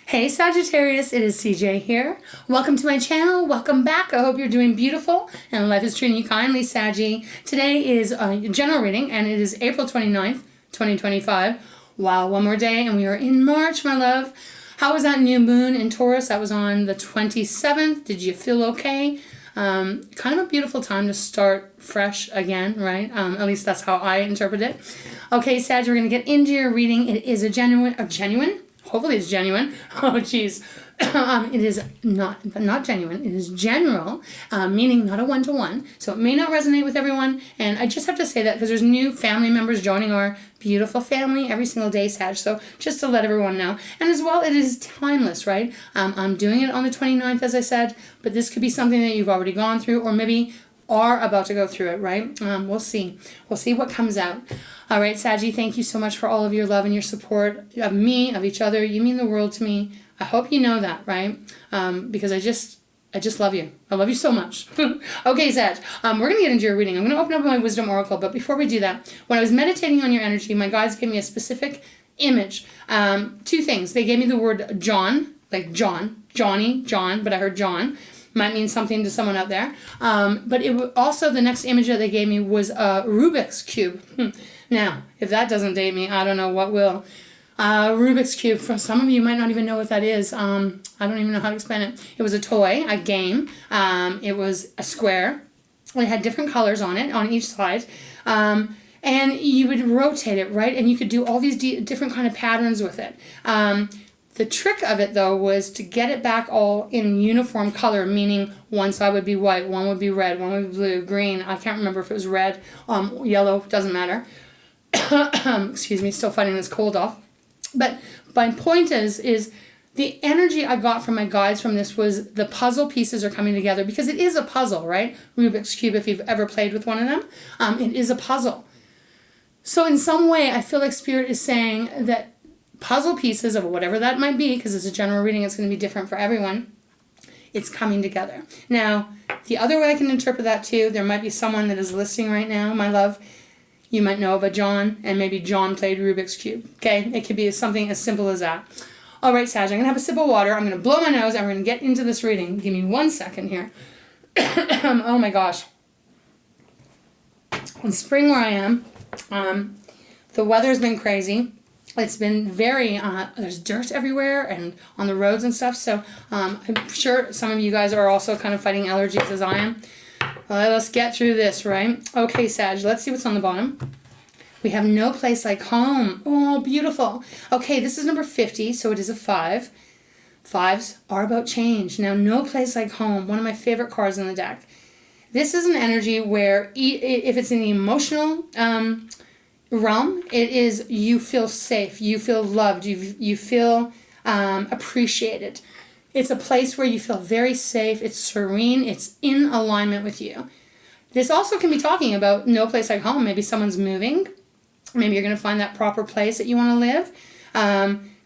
Hey Sagittarius, it is CJ here. Welcome to my channel. Welcome back. I hope you're doing beautiful and life is treating you kindly, Saggy. Today is a general reading and it is April 29th, 2025. Wow, one more day and we are in March, my love. How was that new moon in Taurus? That was on the 27th. Did you feel okay? Kind of a beautiful time to start fresh again, right? At least that's how I interpret it. Okay, Sag, we're going to get into your reading. It is a genuine? Hopefully it's genuine. Oh, geez. It is not genuine. It is general, meaning not a one-to-one. So it may not resonate with everyone. And I just have to say that because there's new family members joining our beautiful family every single day, Sag. So just to let everyone know. And as well, it is timeless, right? I'm doing it on the 29th, as I said. But this could be something that you've already gone through or maybe are about to go through it, right? We'll see. We'll see what comes out. All right, Saggy, thank you so much for all of your love and your support of me, of each other. You mean the world to me. I hope you know that, right? Because I just love you. I love you so much. Okay, Sag, we're going to get into your reading. I'm going to open up my Wisdom Oracle, but before we do that, when I was meditating on your energy, my guides gave me a specific image. Two things. They gave me the word John, like John, Johnny, John, but I heard John. Might mean something to someone out there. But it also, the next image that they gave me was a Rubik's Cube. Now, if that doesn't date me, I don't know what will. Rubik's Cube, for some of you might not even know what that is. I don't even know how to explain it. It was a toy, a game. It was a square. It had different colors on it, on each side. And you would rotate it, right? And you could do all these different kind of patterns with it. The trick of it, though, was to get it back all in uniform color, meaning one side would be white, one would be red, one would be blue, green. I can't remember if it was red, yellow, doesn't matter. Excuse me, still fighting this cold off. But my point is the energy I got from my guides from this was the puzzle pieces are coming together because it is a puzzle, right? Rubik's Cube, if you've ever played with one of them, it is a puzzle. So in some way, I feel like Spirit is saying that puzzle pieces of whatever that might be, because it's a general reading, it's going to be different for everyone, it's coming together. Now, the other way I can interpret that too, there might be someone that is listening right now, my love, you might know of a John, and maybe John played Rubik's Cube, okay? It could be something as simple as that. All right, Sag, I'm going to have a sip of water, I'm going to blow my nose, and we're going to get into this reading. Give me 1 second here. Oh my gosh. In spring where I am, the weather's been crazy. It's been very, there's dirt everywhere and on the roads and stuff. So I'm sure some of you guys are also kind of fighting allergies as I am. Well, let's get through this, right? Okay, Sag, let's see what's on the bottom. We have No Place Like Home. Oh, beautiful. Okay, this is number 50, so it is a 5. 5s are about change. Now, No Place Like Home, one of my favorite cards in the deck. This is an energy where if it's in the emotional realm, it is you feel safe, you feel loved, you feel appreciated. It's a place where you feel very safe, it's serene, it's in alignment with you. This also can be talking about no place like home. Maybe someone's moving, maybe you're going to find that proper place that you want to live.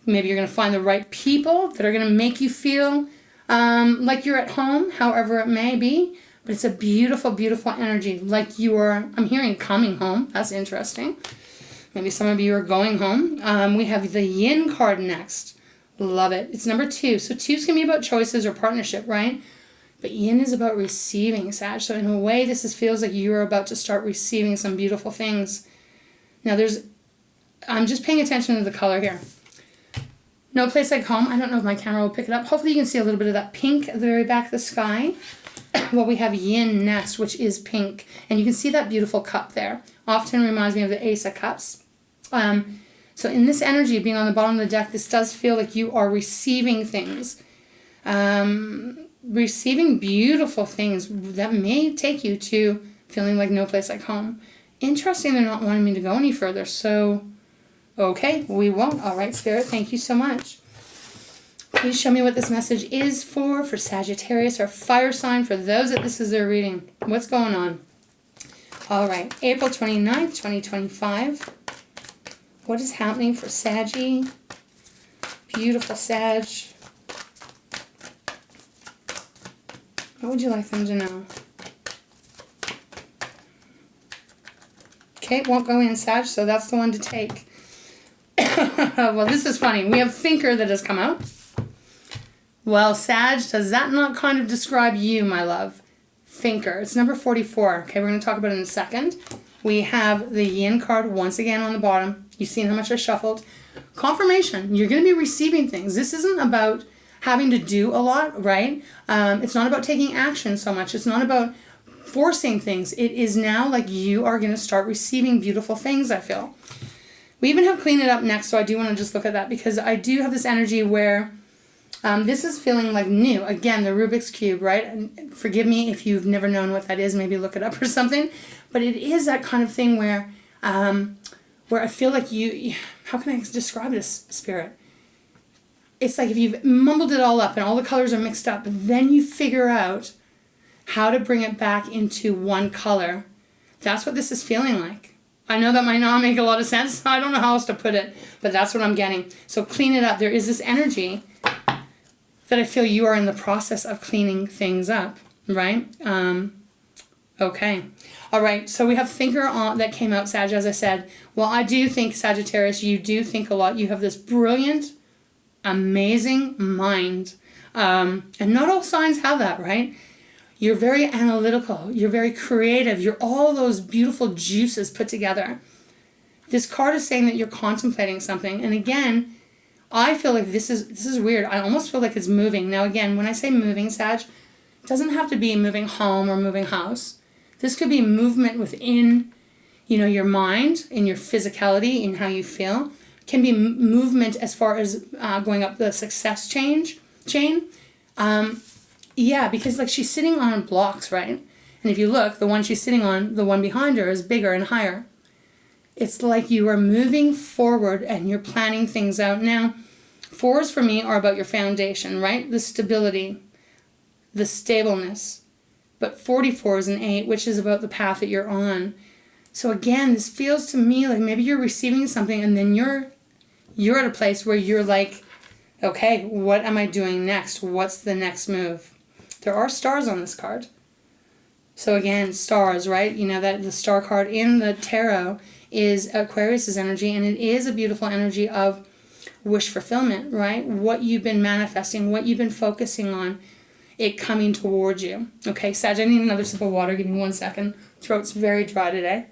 Maybe you're going to find the right people that are going to make you feel like you're at home, however it may be. But it's a beautiful, beautiful energy, like you are, I'm hearing coming home. That's interesting. Maybe some of you are going home. We have the Yin card next. Love it. It's number 2. So 2s can be about choices or partnership, right? But Yin is about receiving, Sag. So in a way, this feels like you're about to start receiving some beautiful things. Now I'm just paying attention to the color here. No Place Like Home. I don't know if my camera will pick it up. Hopefully you can see a little bit of that pink at the very back of the sky. Well, we have Yin next, which is pink. And you can see that beautiful cup there. Often reminds me of the Ace of Cups. So in this energy, being on the bottom of the deck, this does feel like you are receiving things. Receiving beautiful things that may take you to feeling like no place like home. Interesting, they're not wanting me to go any further. So, okay, we won't. All right, Spirit, thank you so much. Please show me what this message is for Sagittarius, or fire sign, for those that this is their reading. What's going on? All right, April 29th, 2025. What is happening for Saggy? Beautiful Sag. What would you like them to know? Okay, won't go in, Sag, so that's the one to take. Well, this is funny. We have Thinker that has come out. Well, Sag, does that not kind of describe you, my love? Thinker. It's number 44. Okay, we're going to talk about it in a second. We have the Yin card once again on the bottom. You've seen how much I shuffled. Confirmation. You're going to be receiving things. This isn't about having to do a lot, right? It's not about taking action so much. It's not about forcing things. It is now like you are going to start receiving beautiful things, I feel. We even have Clean It Up next, so I do want to just look at that because I do have this energy where this is feeling like new. Again, the Rubik's Cube, right? And forgive me if you've never known what that is. Maybe look it up or something. But it is that kind of thing where I feel like you how can I describe this, Spirit? It's like if you've mumbled it all up and all the colors are mixed up, but then you figure out how to bring it back into one color. That's what this is feeling like. I know that might not make a lot of sense. I don't know how else to put it, but that's what I'm getting. So clean it up. There is this energy that I feel you are in the process of cleaning things up, right? Okay. All right. So we have Thinker on that came out, Sag, as I said. Well, I do think, Sagittarius, you do think a lot. You have this brilliant, amazing mind. And not all signs have that, right? You're very analytical. You're very creative. You're all those beautiful juices put together. This card is saying that you're contemplating something. And again, I feel like this is weird. I almost feel like it's moving. Now, again, when I say moving, Sag, it doesn't have to be moving home or moving house. This could be movement within, your mind, in your physicality, in how you feel. It can be movement as far as going up the success chain. Yeah, because like she's sitting on blocks, right? And if you look, the one she's sitting on, the one behind her is bigger and higher. It's like you are moving forward and you're planning things out. Now, 4s for me are about your foundation, right? The stability, the stableness. But 44 is an 8, which is about the path that you're on. So again, this feels to me like maybe you're receiving something and then you're at a place where you're like, okay, what am I doing next? What's the next move? There are stars on this card. So again, stars, right? That the star card in the tarot is Aquarius's energy, and it is a beautiful energy of wish fulfillment, right? What you've been manifesting, what you've been focusing on, it coming towards you. Okay, Sag, I need another sip of water. Give me 1 second. Throat's very dry today.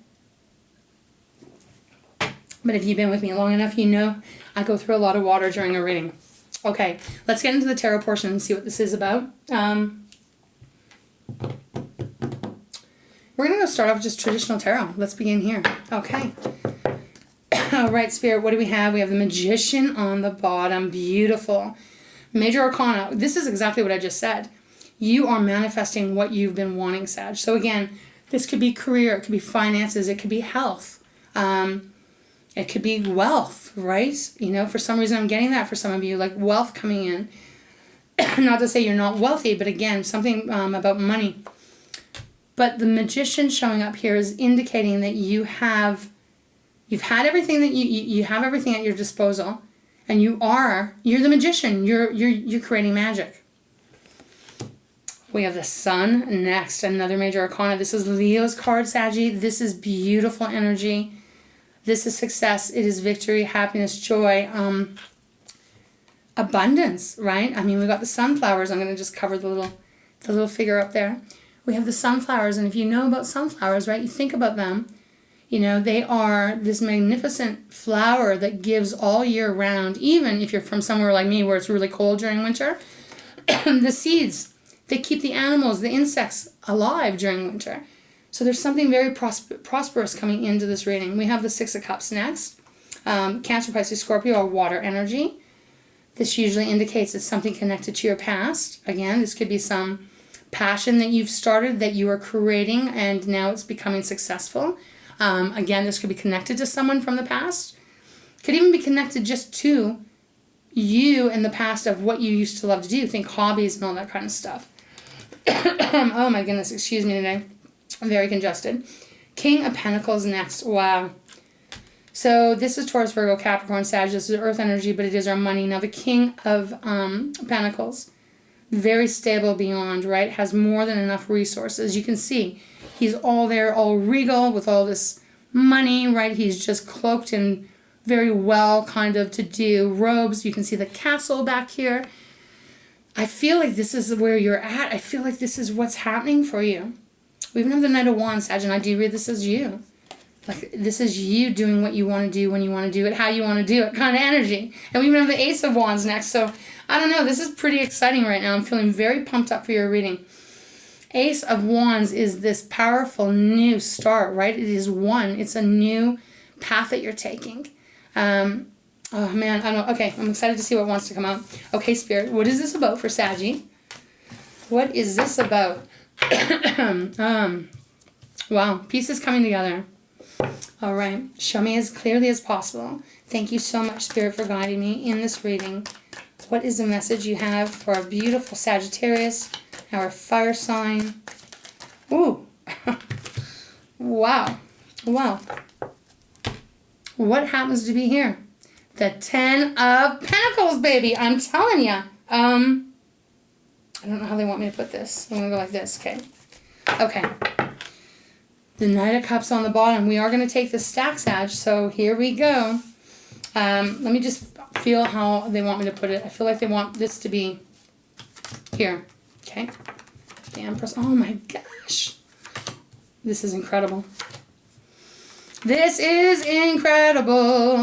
But if you've been with me long enough, you know I go through a lot of water during a reading. Okay, let's get into the tarot portion and see what this is about. We're going to start off with just traditional tarot. Let's begin here. Okay. All right, Spirit, what do we have? We have the Magician on the bottom. Beautiful. Major Arcana. This is exactly what I just said. You are manifesting what you've been wanting, Sag. So again, this could be career. It could be finances. It could be health. It could be wealth, right? For some reason I'm getting that for some of you, like wealth coming in. Not to say you're not wealthy, but again, something about money. But the Magician showing up here is indicating that you've had everything that you have everything at your disposal, and you're the Magician. You're creating magic. We have the Sun next, another Major Arcana. This is Leo's card, Saggy. This is beautiful energy. This is success. It is victory, happiness, joy, abundance, right? I mean, we've got the sunflowers. I'm going to just cover the little figure up there. We have the sunflowers, and if you know about sunflowers, right, you think about them. They are this magnificent flower that gives all year round, even if you're from somewhere like me where it's really cold during winter. The seeds, they keep the animals, the insects alive during winter. So there's something very prosperous coming into this reading. We have the 6 of Cups next. Cancer, Pisces, Scorpio are water energy. This usually indicates it's something connected to your past. Again, this could be some passion that you've started that you are creating and now it's becoming successful. Again, this could be connected to someone from the past. Could even be connected just to you in the past of what you used to love to do. Think hobbies and all that kind of stuff. Oh my goodness, excuse me today. I'm very congested. King of Pentacles next. Wow. So this is Taurus, Virgo, Capricorn, Sag. This is earth energy, but it is our money. Now the King of Pentacles, very stable beyond, right? Has more than enough resources. You can see he's all there, all regal with all this money, right? He's just cloaked in very well kind of to do robes. You can see the castle back here. I feel like this is where you're at. I feel like this is what's happening for you. We even have the Knight of Wands, Sag, and I do read this as you. Like, this is you doing what you want to do when you want to do it, how you want to do it, kind of energy. And we even have the Ace of Wands next. So, I don't know. This is pretty exciting right now. I'm feeling very pumped up for your reading. Ace of Wands is this powerful new start, right? It is one. It's a new path that you're taking. Oh, man. I don't know. Okay, I'm excited to see what wants to come out. Okay, Spirit, what is this about for Saggy? What is this about? Wow, pieces coming together. All right, show me as clearly as possible. Thank you so much, Spirit, for guiding me in this reading. What is the message you have for our beautiful Sagittarius, our fire sign? Ooh, wow, wow. What happens to be here? The 10 of Pentacles, baby. I'm telling ya. I don't know how they want me to put this. I'm going to go like this. Okay. Okay. The Knight of Cups on the bottom. We are going to take the stack, Sag. So here we go. Let me just feel how they want me to put it. I feel like they want this to be here. Okay. The Empress. Oh my gosh. This is incredible. This is incredible.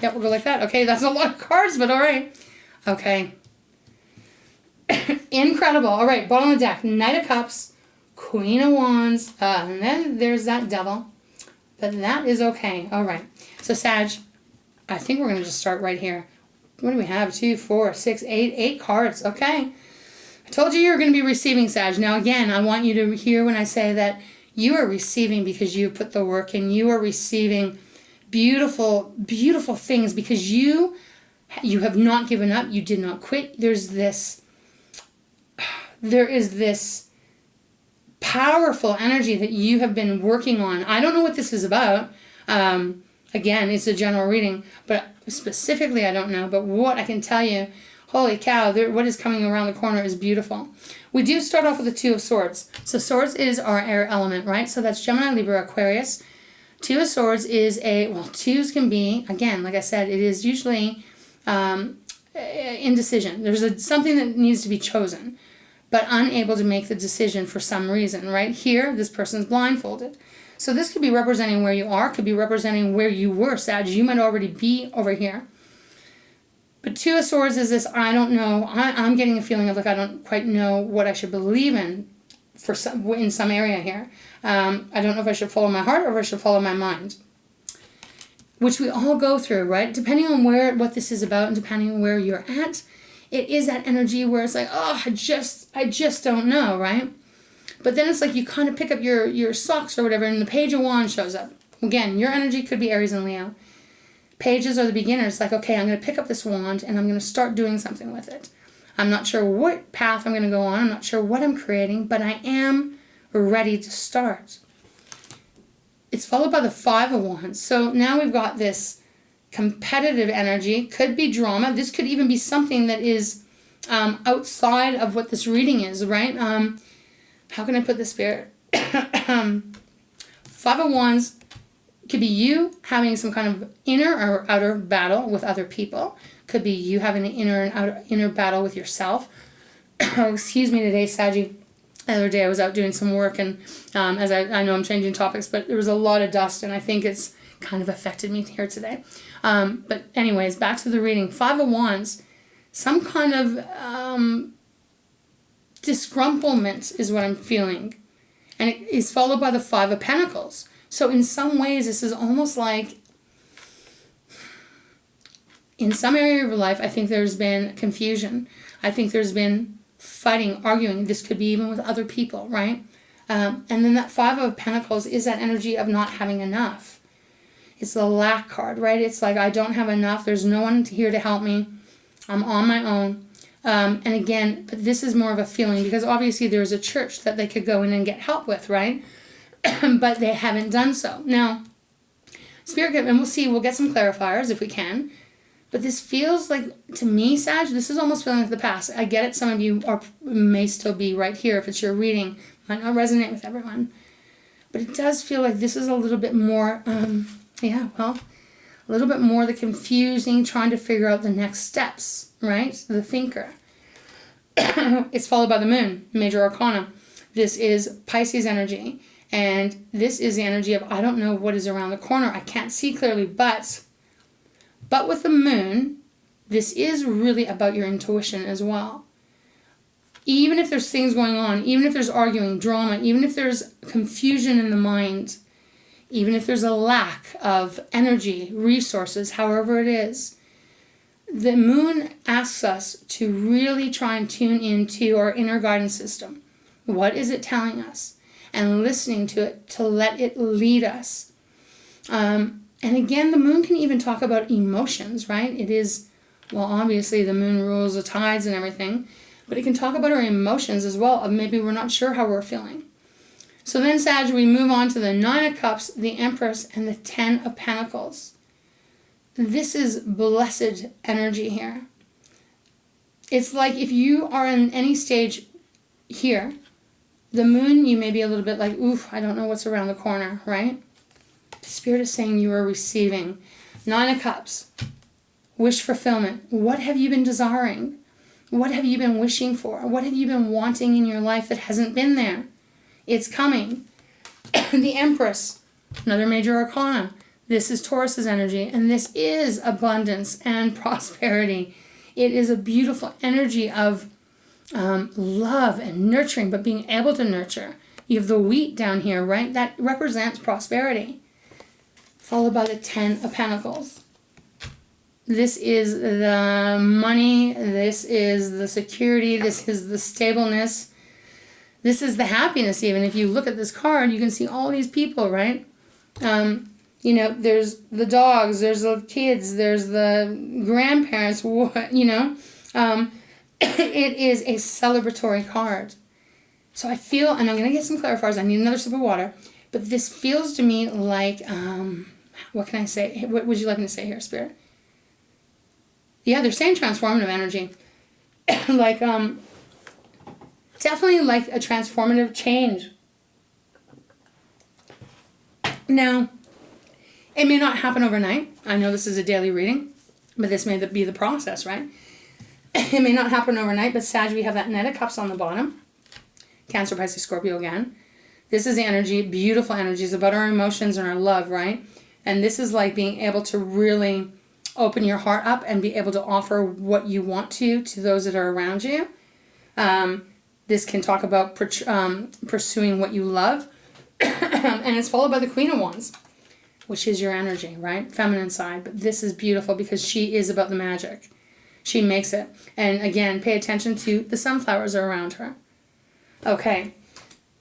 Yeah, we'll go like that. Okay, that's a lot of cards, but all right. Okay. Incredible. All right, bottom of the deck. Knight of Cups, Queen of Wands, and then there's that Devil. But that is okay. All right. So, Sag, I think we're going to just start right here. What do we have? 2, 4, 6, 8. 8 cards. Okay. I told you were going to be receiving, Sag. Now, again, I want you to hear when I say that you are receiving because you put the work in. You are receiving beautiful, beautiful things because you have not given up. You did not quit. There is this powerful energy that you have been working on. I don't know what this is about. Again, it's a general reading, but specifically I don't know. But what I can tell you, holy cow, what is coming around the corner is beautiful. We do start off with the 2 of Swords. So Swords is our air element, right? So that's Gemini, Libra, Aquarius. 2 of Swords is twos can be, again, like I said, it is usually indecision. There's something that needs to be chosen, but unable to make the decision for some reason, right? Here, this person's blindfolded. So this could be representing where you are, could be representing where you were, Sag. You might already be over here. But 2 of Swords is this, I don't know, I'm getting a feeling of like I don't quite know what I should believe in in some area here. I don't know if I should follow my heart or if I should follow my mind. Which we all go through, right? Depending on what this is about and depending on where you're at, it is that energy where it's like, oh, I just don't know, right? But then it's like you kind of pick up your socks or whatever and the Page of Wands shows up. Again, your energy could be Aries and Leo. Pages are the beginners. Like, okay, I'm going to pick up this wand and I'm going to start doing something with it. I'm not sure what path I'm going to go on. I'm not sure what I'm creating, but I am ready to start. It's followed by the 5 of Wands. So now we've got this competitive energy. Could be drama. This could even be something that is outside of what this reading is, right? How can I put this, Spirit? 5 of Wands could be you having some kind of inner or outer battle with other people. Could be you having an inner battle with yourself. Excuse me today, Saggy. The other day I was out doing some work and as I know I'm changing topics, but there was a lot of dust and I think it's kind of affected me here today. But anyways, back to the reading. 5 of Wands, some kind of disgruntlement is what I'm feeling. And it is followed by the 5 of Pentacles. So in some ways, this is almost like, in some area of your life, I think there's been confusion. I think there's been fighting, arguing. This could be even with other people, right? And then that 5 of Pentacles is that energy of not having enough. It's the lack card, right? It's like, I don't have enough. There's no one here to help me. I'm on my own. And again, but this is more of a feeling because obviously there's a church that they could go in and get help with, right? But they haven't done so. Now, Spirit, and we'll see, we'll get some clarifiers if we can. But this feels like, to me, Sag, this is almost feeling like the past. I get it, some of you may still be right here if it's your reading. Might not resonate with everyone. But it does feel like this is a little bit more, a little bit more the confusing, trying to figure out the next steps, right? The thinker. It's followed by the moon, major arcana. This is Pisces energy. And this is the energy of, I don't know what is around the corner. I can't see clearly, but with the moon, this is really about your intuition as well. Even if there's things going on, even if there's arguing, drama, even if there's confusion in the mind, even if there's a lack of energy, resources, however it is, the moon asks us to really try and tune into our inner guidance system. What is it telling us? And listening to it to let it lead us. And again, the moon can even talk about emotions, right? It is, well, obviously the moon rules the tides and everything, but it can talk about our emotions as well, of maybe we're not sure how we're feeling. So then, Sag, we move on to the 9 of Cups, the Empress, and the 10 of Pentacles. This is blessed energy here. It's like if you are in any stage here, the moon, you may be a little bit like, oof, I don't know what's around the corner, right? The Spirit is saying you are receiving. 9 of Cups, wish fulfillment. What have you been desiring? What have you been wishing for? What have you been wanting in your life that hasn't been there? It's coming. The Empress, another major arcana. This is Taurus's energy, and this is abundance and prosperity. It is a beautiful energy of love and nurturing, but being able to nurture. You have the wheat down here, right? That represents prosperity. Followed by the 10 of Pentacles. This is the money. This is the security. This is the stableness. This is the happiness even. If you look at this card, you can see all these people, right? You know, there's the dogs, there's the kids, there's the grandparents, you know. It is a celebratory card. So I feel, and I'm going to get some clarifiers. I need another sip of water. But this feels to me like, what can I say? What would you like me to say here, Spirit? Yeah, they're saying transformative energy. Like, definitely like a transformative change. Now, it may not happen overnight. I know this is a daily reading, but this may be the process, right? It may not happen overnight, but Sag, we have that Knight of Cups on the bottom. Cancer, Pisces, Scorpio again. This is the energy, beautiful energy. It's about our emotions and our love, right? And this is like being able to really open your heart up and be able to offer what you want to those that are around you. This can talk about pursuing what you love. And it's followed by the Queen of Wands, which is your energy, right? Feminine side. But this is beautiful because she is about the magic. She makes it. And again, pay attention to the sunflowers are around her. Okay.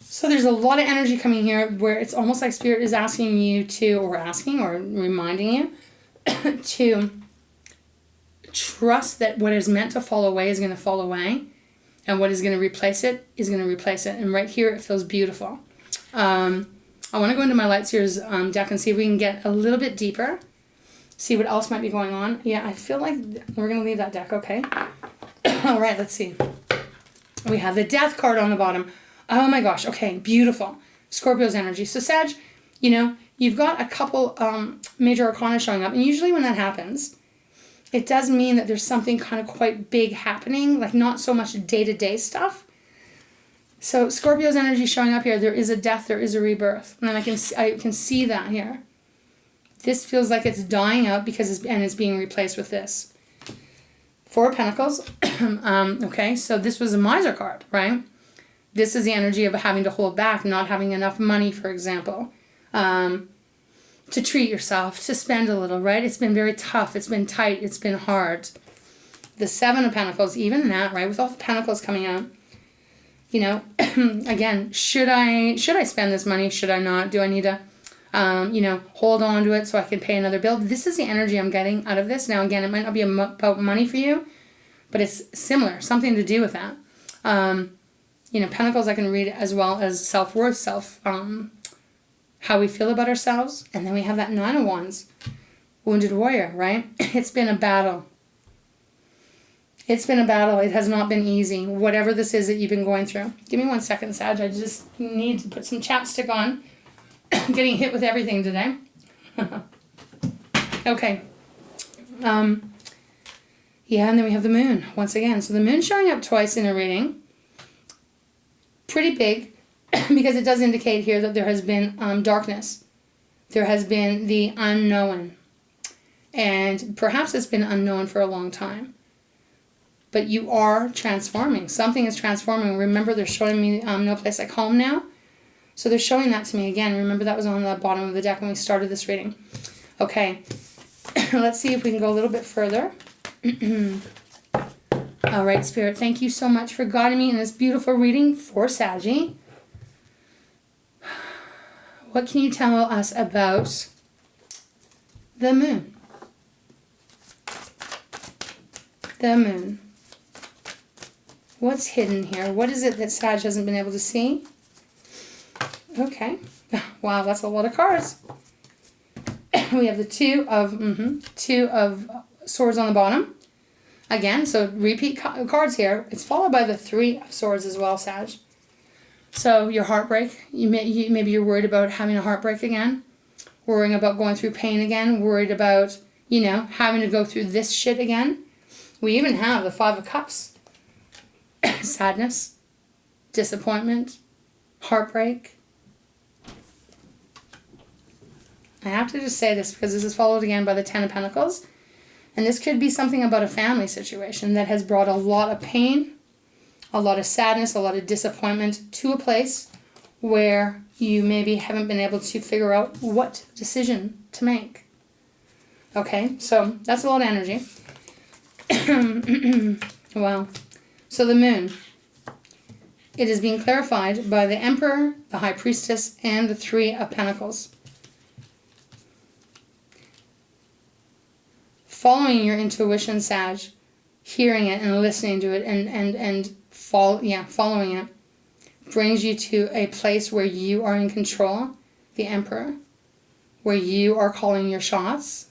So there's a lot of energy coming here where it's almost like Spirit is asking you to, or reminding you to trust that what is meant to fall away is going to fall away. And what is going to replace it is going to replace it. And right here, it feels beautiful. I want to go into my Light Seers deck and see if we can get a little bit deeper. See what else might be going on. Yeah, I feel like we're going to leave that deck, okay? All right, let's see. We have the Death card on the bottom. Oh my gosh, okay, beautiful. Scorpio's energy. So Sag, you know, you've got a couple major arcana showing up. And usually when that happens, it does mean that there's something kind of quite big happening, like not so much day-to-day stuff. So Scorpio's energy showing up here. There is a death, there is a rebirth. And I can see that here. This feels like it's dying out because it's being replaced with this. 4 of Pentacles. Okay, so this was a miser card, right? This is the energy of having to hold back, not having enough money, for example. To treat yourself, to spend a little, right? It's been very tough. It's been tight. It's been hard. The 7 of Pentacles, even that, right? With all the Pentacles coming out. You know, again, should I spend this money? Should I not? Do I need to, you know, hold on to it so I can pay another bill? This is the energy I'm getting out of this. Now, again, it might not be about money for you, but it's similar, something to do with that. You know, Pentacles I can read as well as self-worth, how we feel about ourselves. And then we have that 9 of Wands, wounded warrior, right? It's been a battle. It's been a battle. It has not been easy. Whatever this is that you've been going through. Give me 1 second, Sag. I just need to put some chapstick on. I'm getting hit with everything today. Yeah, and then we have the moon once again. So the moon showing up twice in a reading. Pretty big, because it does indicate here that there has been darkness. There has been the unknown. And perhaps it's been unknown for a long time. But you are transforming. Something is transforming. Remember, they're showing me No Place Like Home now. So they're showing that to me again. Remember, that was on the bottom of the deck when we started this reading. Okay, let's see if we can go a little bit further. All right, Spirit, thank you so much for guiding me in this beautiful reading for Saggy. What can you tell us about the moon? The moon. What's hidden here? What is it that Sag hasn't been able to see? Okay. Wow, that's a lot of cards. We have the two of swords on the bottom. Again, so repeat cards here. It's followed by the 3 of swords as well, Sag. So your heartbreak. Maybe you're worried about having a heartbreak again. Worrying about going through pain again. Worried about, having to go through this shit again. We even have the 5 of Cups. Sadness. Disappointment. Heartbreak. I have to just say this because this is followed again by the 10 of Pentacles. And this could be something about a family situation that has brought a lot of pain, a lot of sadness, a lot of disappointment to a place where you maybe haven't been able to figure out what decision to make. Okay, so that's a lot of energy. Wow. So the moon. It is being clarified by the Emperor, the High Priestess, and the 3 of Pentacles. Following your intuition, Sag, hearing it and listening to it and following it brings you to a place where you are in control, the Emperor, where you are calling your shots,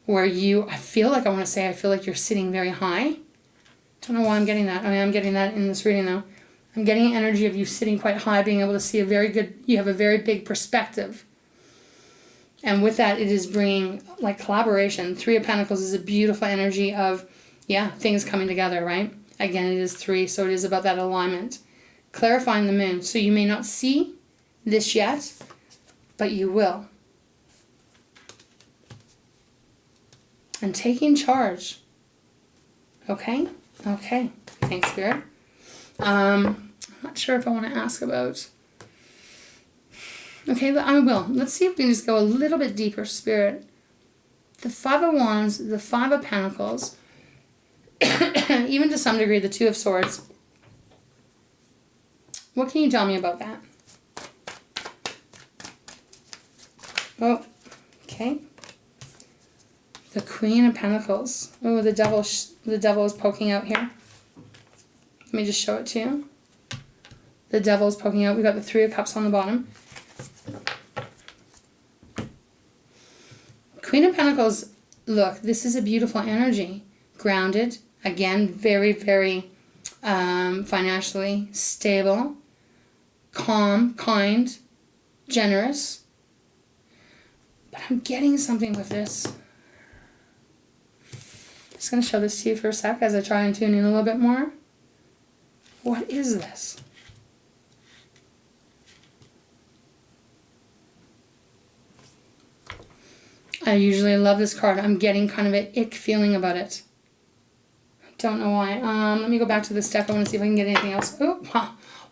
where I feel like you're sitting very high. Don't know why I'm getting that. I'm getting that in this reading though. I'm getting an energy of you sitting quite high, being able to see you have a very big perspective. And with that, it is bringing collaboration. 3 of Pentacles is a beautiful energy of, things coming together, right? Again, it is 3, so it is about that alignment. Clarifying the moon. So you may not see this yet, but you will. And taking charge. Okay? Okay. Thanks, Spirit. I'm not sure if I want to ask about... Okay, I will. Let's see if we can just go a little bit deeper, Spirit. The 5 of Wands, the 5 of Pentacles, even to some degree, the 2 of Swords. What can you tell me about that? Oh, okay. The Queen of Pentacles. Oh, the devil is poking out here. Let me just show it to you. The devil is poking out. We got the 3 of Cups on the bottom. Queen of Pentacles, look, this is a beautiful energy. Grounded, again, very, very financially stable, calm, kind, generous. But I'm getting something with this. Just going to show this to you for a sec as I try and tune in a little bit more. What is this? I usually love this card. I'm getting kind of an ick feeling about it. I don't know why. Let me go back to this deck. I want to see if I can get anything else. Oh,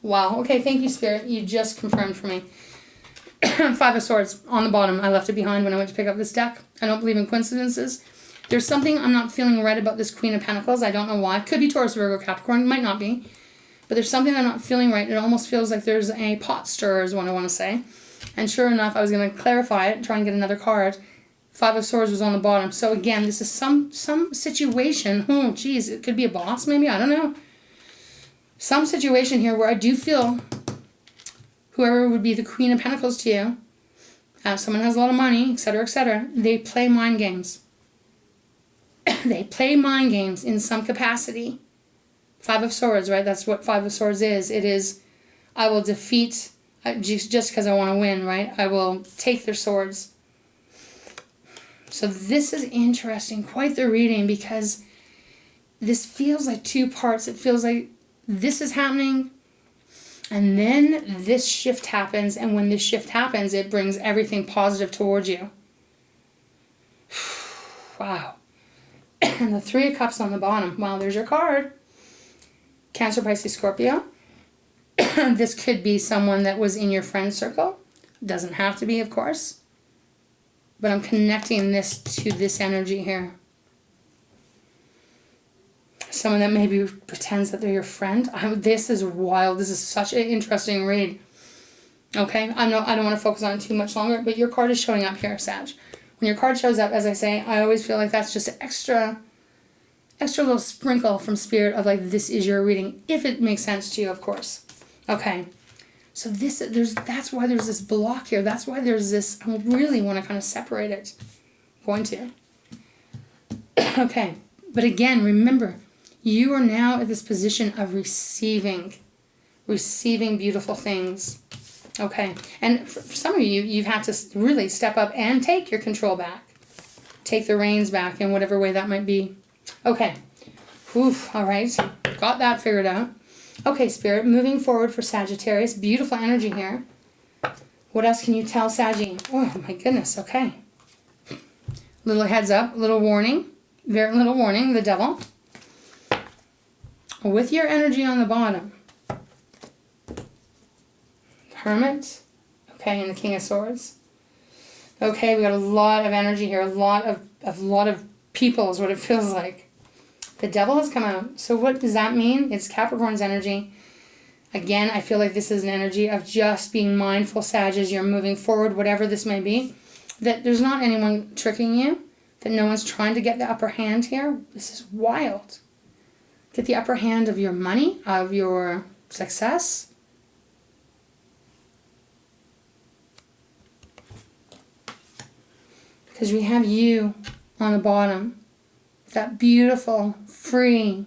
wow. Okay, thank you, Spirit. You just confirmed for me. 5 of Swords on the bottom. I left it behind when I went to pick up this deck. I don't believe in coincidences. There's something I'm not feeling right about this Queen of Pentacles. I don't know why. Could be Taurus, Virgo, Capricorn. It might not be. But there's something I'm not feeling right. It almost feels like there's a pot stirrer is what I want to say. And sure enough, I was going to clarify it, try and get another card. 5 of Swords was on the bottom. So again, this is some situation. Oh, geez, it could be a boss maybe. I don't know. Some situation here where I do feel whoever would be the Queen of Pentacles to you, someone has a lot of money, etc., they play mind games. They play mind games in some capacity. 5 of Swords, right? That's what 5 of Swords is. It is, I will defeat, just because I want to win, right? I will take their swords. So this is interesting, quite the reading, because this feels like two parts. It feels like this is happening, and then this shift happens, and when this shift happens, it brings everything positive towards you. Wow. And the Three of Cups on the bottom. Wow, there's your card. Cancer, Pisces, Scorpio. This could be someone that was in your friend circle. Doesn't have to be, of course. But I'm connecting this to this energy here. Someone that maybe pretends that they're your friend. This is wild. This is such an interesting read. Okay, I don't want to focus on it too much longer, but your card is showing up here, Sag. When your card shows up, as I say, I always feel like that's just an extra little sprinkle from Spirit of like, this is your reading, if it makes sense to you, of course. Okay, so that's why there's this block here. That's why there's this, I really want to kind of separate it. I'm going to. Okay, but again, remember, you are now at this position of receiving beautiful things. Okay, and for some of you, you've had to really step up and take your control back. Take the reins back in whatever way that might be. Okay, oof, all right, got that figured out. Okay, Spirit, moving forward for Sagittarius. Beautiful energy here. What else can you tell Saggy? Oh, my goodness, okay. Little heads up, little warning. Very little warning, the Devil. With your energy on the bottom. Hermit. Okay, and the King of Swords. Okay, we got a lot of energy here. A lot of people is what it feels like. The Devil has come out. So what does that mean? It's Capricorn's energy. Again, I feel like this is an energy of just being mindful, Sag, as you're moving forward, whatever this may be. That there's not anyone tricking you. That no one's trying to get the upper hand here. This is wild. Get the upper hand of your money, of your success. Because we have you on the bottom. That beautiful, free,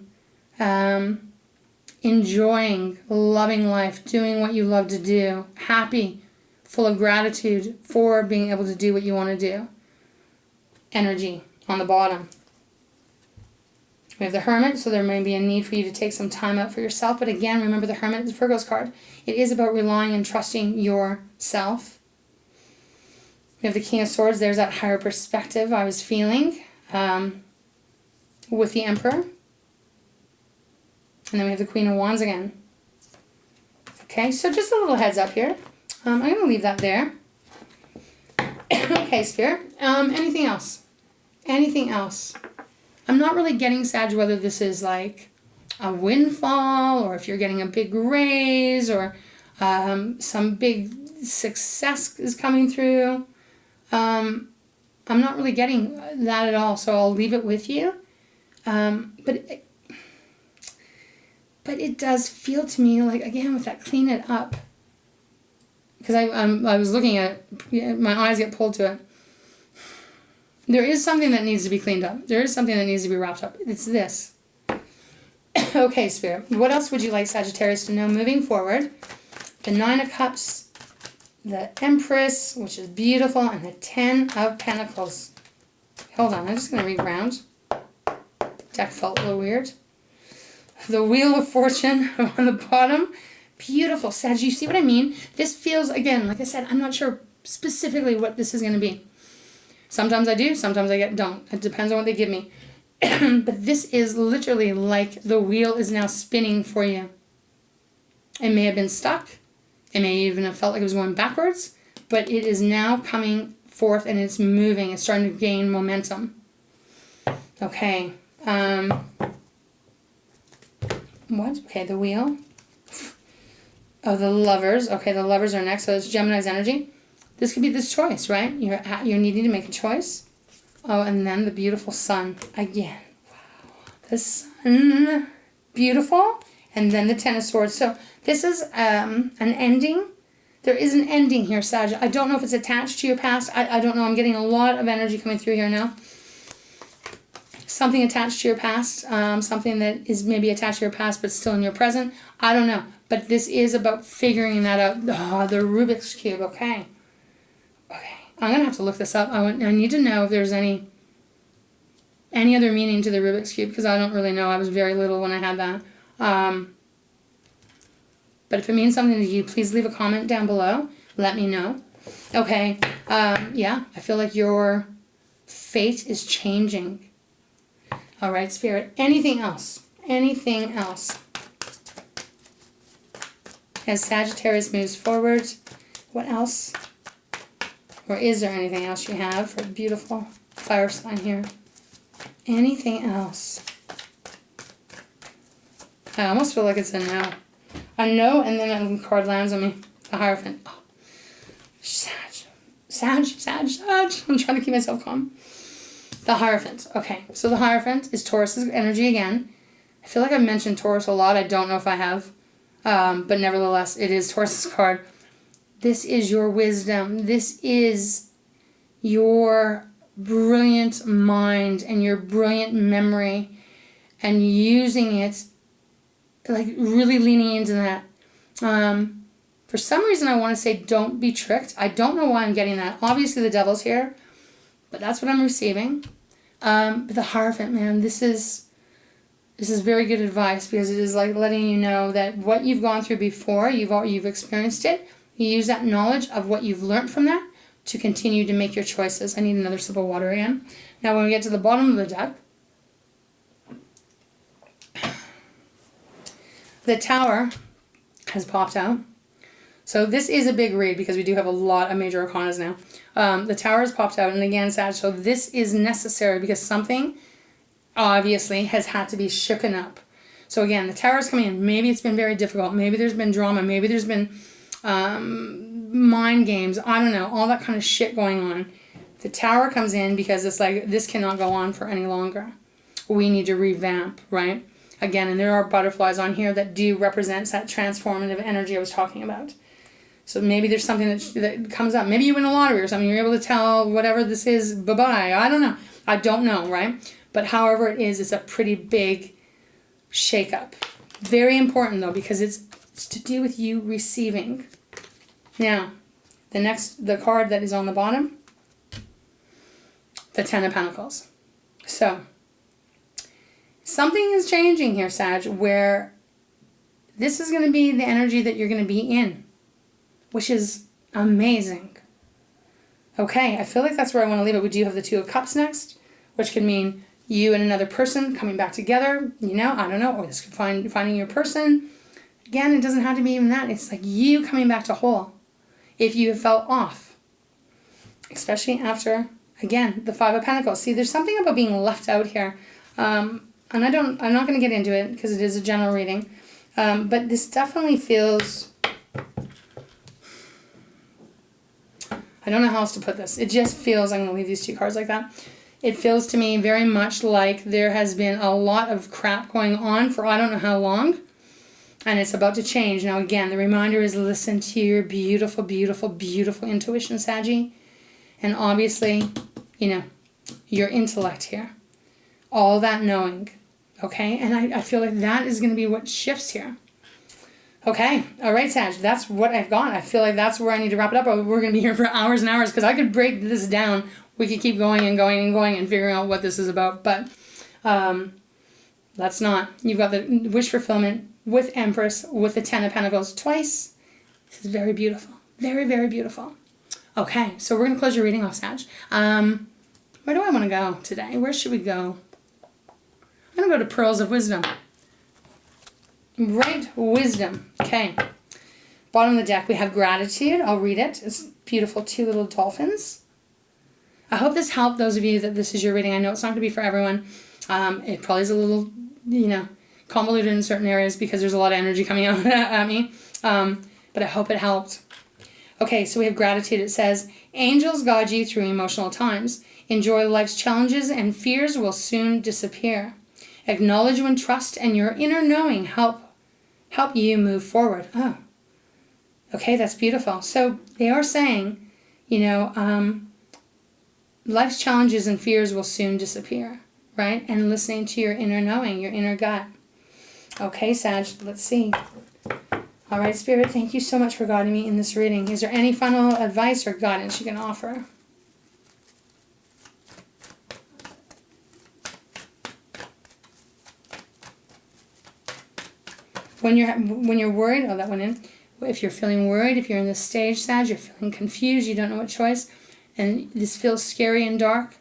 enjoying, loving life, doing what you love to do, happy, full of gratitude for being able to do what you want to do. Energy on the bottom. We have the Hermit, so there may be a need for you to take some time out for yourself. But again, remember the Hermit is Virgo's card. It is about relying and trusting yourself. We have the King of Swords. There's that higher perspective I was feeling with the Emperor. And then we have the Queen of Wands again. Okay, so just a little heads up here. I'm going to leave that there. Okay, Spirit. Anything else? Anything else? I'm not really getting, Sag, whether this is like a windfall or if you're getting a big raise or some big success is coming through. I'm not really getting that at all, so I'll leave it with you. But it does feel to me like, again, with that clean it up. Because I was looking at it, my eyes get pulled to it. There is something that needs to be cleaned up. There is something that needs to be wrapped up. It's this. Okay, Spirit. What else would you like Sagittarius to know moving forward? The Nine of Cups, the Empress, which is beautiful, and the Ten of Pentacles. Hold on, I'm just going to reground. Deck felt a little weird. The Wheel of Fortune on the bottom. Beautiful. Sag, you see what I mean? This feels, again, like I said, I'm not sure specifically what this is going to be. Sometimes I do, sometimes I don't. It depends on what they give me. But this is literally like the wheel is now spinning for you. It may have been stuck. It may even have felt like it was going backwards. But it is now coming forth and it's moving. It's starting to gain momentum. Okay. What? Okay, the wheel. Oh, the Lovers. Okay, the Lovers are next. So it's Gemini's energy. This could be this choice, right? You're needing to make a choice. Oh, and then the beautiful Sun again. Wow. The Sun. Beautiful. And then the Ten of Swords. So this is an ending. There is an ending here, Sag. I don't know if it's attached to your past. I don't know. I'm getting a lot of energy coming through here now. Something attached to your past. Something that is maybe attached to your past but still in your present. I don't know. But this is about figuring that out. Oh, the Rubik's Cube. Okay. Okay. I'm going to have to look this up. I need to know if there's any any other meaning to the Rubik's Cube, because I don't really know. I was very little when I had that. But if it means something to you, please leave a comment down below. Let me know. Okay, yeah, I feel like your fate is changing. All right, Spirit. Anything else? Anything else? As Sagittarius moves forward, what else? Or is there anything else you have for a beautiful fire sign here? Anything else? I almost feel like it's a no. A no, and then a card lands on me. The Hierophant. Oh. Sag. I'm trying to keep myself calm. The Hierophant. Okay, so the Hierophant is Taurus's energy again. I feel like I've mentioned Taurus a lot. I don't know if I have. But nevertheless, it is Taurus's card. This is your wisdom. This is your brilliant mind and your brilliant memory, and using it, like really leaning into that. For some reason, I want to say don't be tricked. I don't know why I'm getting that. Obviously, the Devil's here, but that's what I'm receiving. But the Hierophant, man, this is very good advice, because it is like letting you know that what you've gone through before, you've experienced it. You use that knowledge of what you've learned from that to continue to make your choices. I need another sip of water again. Now, when we get to the bottom of the deck, the Tower has popped out. So this is a big read, because we do have a lot of major arcanas now. The Tower has popped out, and again, Sag, so this is necessary because something obviously has had to be shooken up. So again, the Tower is coming in. Maybe it's been very difficult. Maybe there's been drama. Maybe there's been mind games. I don't know. All that kind of shit going on. The Tower comes in because it's like, this cannot go on for any longer. We need to revamp, right? Again, and there are butterflies on here that do represent that transformative energy I was talking about. So maybe there's something that comes up. Maybe you win a lottery or something. You're able to tell whatever this is, bye-bye. I don't know. I don't know, right? But however it is, it's a pretty big shakeup. Very important, though, because it's to do with you receiving. Now, the card that is on the bottom, the Ten of Pentacles. So, something is changing here, Sag, where this is going to be the energy that you're going to be in, which is amazing. Okay, I feel like that's where I want to leave it. We do have the Two of Cups next, which could mean you and another person coming back together, you know, I don't know, or this could finding your person. Again, it doesn't have to be even that. It's like you coming back to whole if you have felt off, especially after, again, the Five of Pentacles. See, there's something about being left out here. And I'm not going to get into it because it is a general reading. But this definitely feels, I don't know how else to put this. It just feels, I'm going to leave these two cards like that. It feels to me very much like there has been a lot of crap going on for I don't know how long. And it's about to change. Now, again, the reminder is listen to your beautiful, beautiful, beautiful intuition, Saggy. And obviously, you know, your intellect here. All that knowing. Okay? And I feel like that is going to be what shifts here. Okay. All right, Sag. That's what I've got. I feel like that's where I need to wrap it up. We're going to be here for hours and hours because I could break this down. We could keep going and going and going and figuring out what this is about. But let's not. You've got the wish fulfillment with Empress, with the Ten of Pentacles twice. This is very beautiful. Very, very beautiful. Okay. So we're going to close your reading off, Sag. Where do I want to go today? Where should we go? I'm going to go to Pearls of Wisdom. Right, wisdom. Okay. Bottom of the deck, we have gratitude. I'll read it. It's beautiful. Two little dolphins. I hope this helped those of you that this is your reading. I know it's not going to be for everyone. It probably is a little, you know, convoluted in certain areas because there's a lot of energy coming out at me. But I hope it helped. Okay, so we have gratitude. It says, angels guide you through emotional times. Enjoy life's challenges and fears will soon disappear. Acknowledge when trust and your inner knowing help you move forward. Oh, okay, that's beautiful. So they are saying, you know, life's challenges and fears will soon disappear, right? And listening to your inner knowing, your inner gut. Okay, Sag, let's see. All right, Spirit, thank you so much for guiding me in this reading. Is there any final advice or guidance you can offer? When you're worried, oh, that went in. If you're feeling worried, if you're in this stage, Sag, you're feeling confused, you don't know what choice, and this feels scary and dark.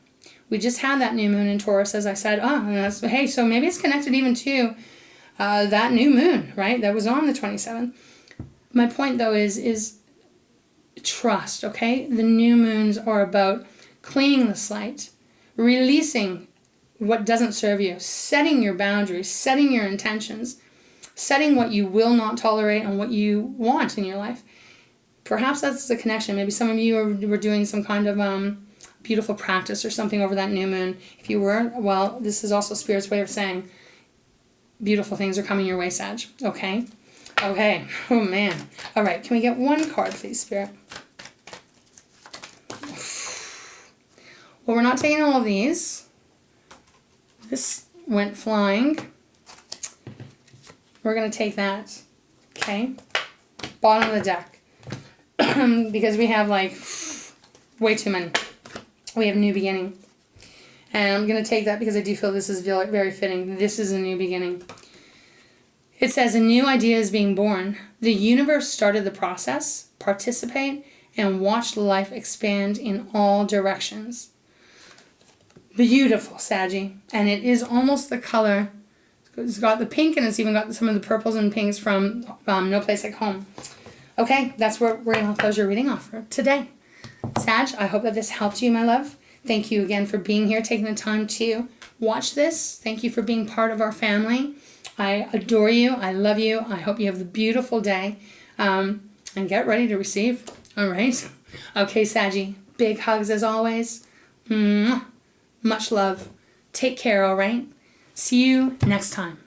We just had that new moon in Taurus, as I said. And that's, hey, so maybe it's connected even to that new moon, right? That was on the 27th. My point, though, is trust, okay? The new moons are about cleaning the slate, releasing what doesn't serve you, setting your boundaries, setting your intentions, setting what you will not tolerate and what you want in your life. Perhaps that's the connection. Maybe some of you were doing some kind of beautiful practice or something over that new moon. If you were, well, this is also Spirit's way of saying beautiful things are coming your way, Sag. Okay? Okay. Oh, man. All right. Can we get one card, please, Spirit? Well, we're not taking all of these. This went flying. We're going to take that, okay? Bottom of the deck. Because we have, like, way too many. We have new beginning. And I'm going to take that because I do feel this is very fitting. This is a new beginning. It says, a new idea is being born. The universe started the process, participate, and watch life expand in all directions. Beautiful, Saggy. And it is almost the color. It's got the pink and it's even got some of the purples and pinks from No Place Like Home. Okay, that's where we're going to close your reading off for today. Sag, I hope that this helped you, my love. Thank you again for being here, taking the time to watch this. Thank you for being part of our family. I adore you. I love you. I hope you have a beautiful day. And get ready to receive. All right? Okay, Saggy. Big hugs as always. Much love. Take care, all right? See you next time.